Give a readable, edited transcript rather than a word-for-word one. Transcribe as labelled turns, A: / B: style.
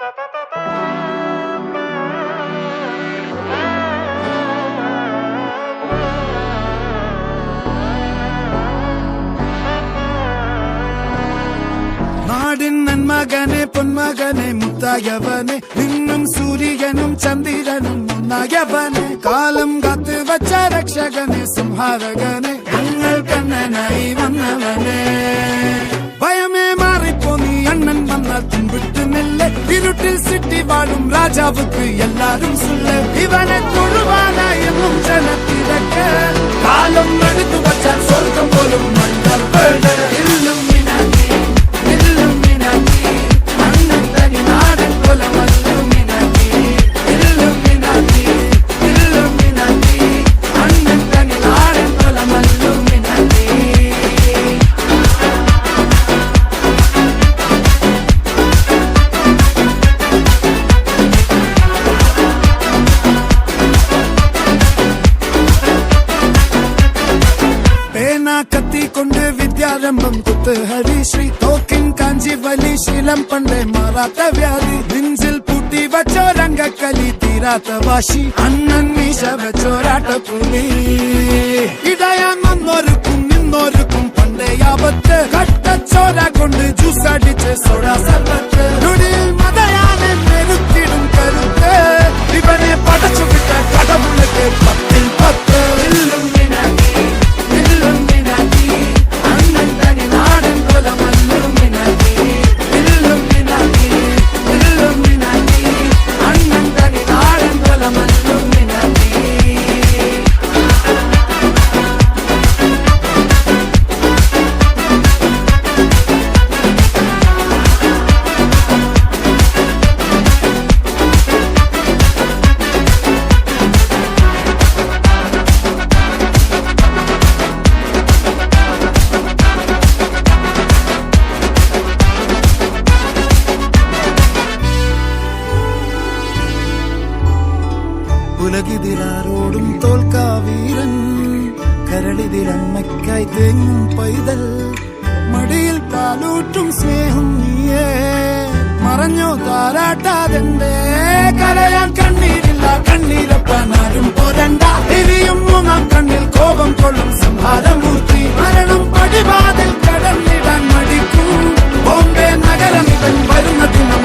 A: നാടിൻ നന്മകനെ പൊന്മകനെ മുത്തായവനെ നിന്നും സൂര്യനും ചന്ദ്രനും ഒന്നായവനെ കാലം കാത്ത് വച്ച രക്ഷകനെ സംഹാരകനെ ഞങ്ങൾ കണ്ണനായി വന്നവനെ ഭയമേ മാറിപ്പോ നീ അണ്ണൻ വന്നാൽ തുമ്പിട്ട് നെല്ല് ഇരുട്ടിൽ സിറ്റി വാഴും രാജാവുക്ക് എല്ലാരും സുല്ല് ഇവനെ തൊഴുവാനായി എന്നും ജനത്തിരക്ക് കാലം എടുത്തു വച്ചാൽ സ്വർഗം പോലും മണ്ണർ വീട് കത്തിക്കൊണ്ട് വിദ്യാരംഭം കുത്ത് ഹരിശ്രീ തോക്കിൻ കാഞ്ചി വലി ശീലം പണ്ടേ മാറാത്ത വ്യാധി നെഞ്ചിൽ പൂട്ടി വച്ചോരംഗക്കലി തീരാത്ത വാശി അണ്ണൻ മീശ വെച്ചോരാട്ടപ്പുലി ഇടയാൻ വന്നോർക്കും നിന്നോർക്കും പണ്ടേ ആപത്ത് കട്ടച്ചോര കൊണ്ട് ജ്യൂസ് അടിച്ച് സോഡാ സർബത്ത് നുടിയിൽ മതയാനെ മെരുത്തിടും കരുത്ത് ഇവനെ പടച്ചു വിട്ട കടവുളക്ക് 10-10 ഉലകിതിലാരോടും തോൽക്കാവീരൻ കരളിതിലമ്മയ്ക്കായി തേങ്ങും പൈതൽ മടിയിൽ പാലൂട്ടും സ്നേഹം നീയേ മറഞ്ഞോ താരാട്ടാതെന്തേ കരയാൻ കണ്ണീരില്ല കണ്ണീരപ്പനാരും പോരണ്ട ഇനിയും മൂന്നാം കണ്ണിൽ കോപം കൊള്ളും സംഹാരമൂർത്തി മരണം പടിവാതിൽ കടന്നിടാൻ മടിക്കും ബോംബെ നഗരം ഇവൻ വരുന്ന ദിനം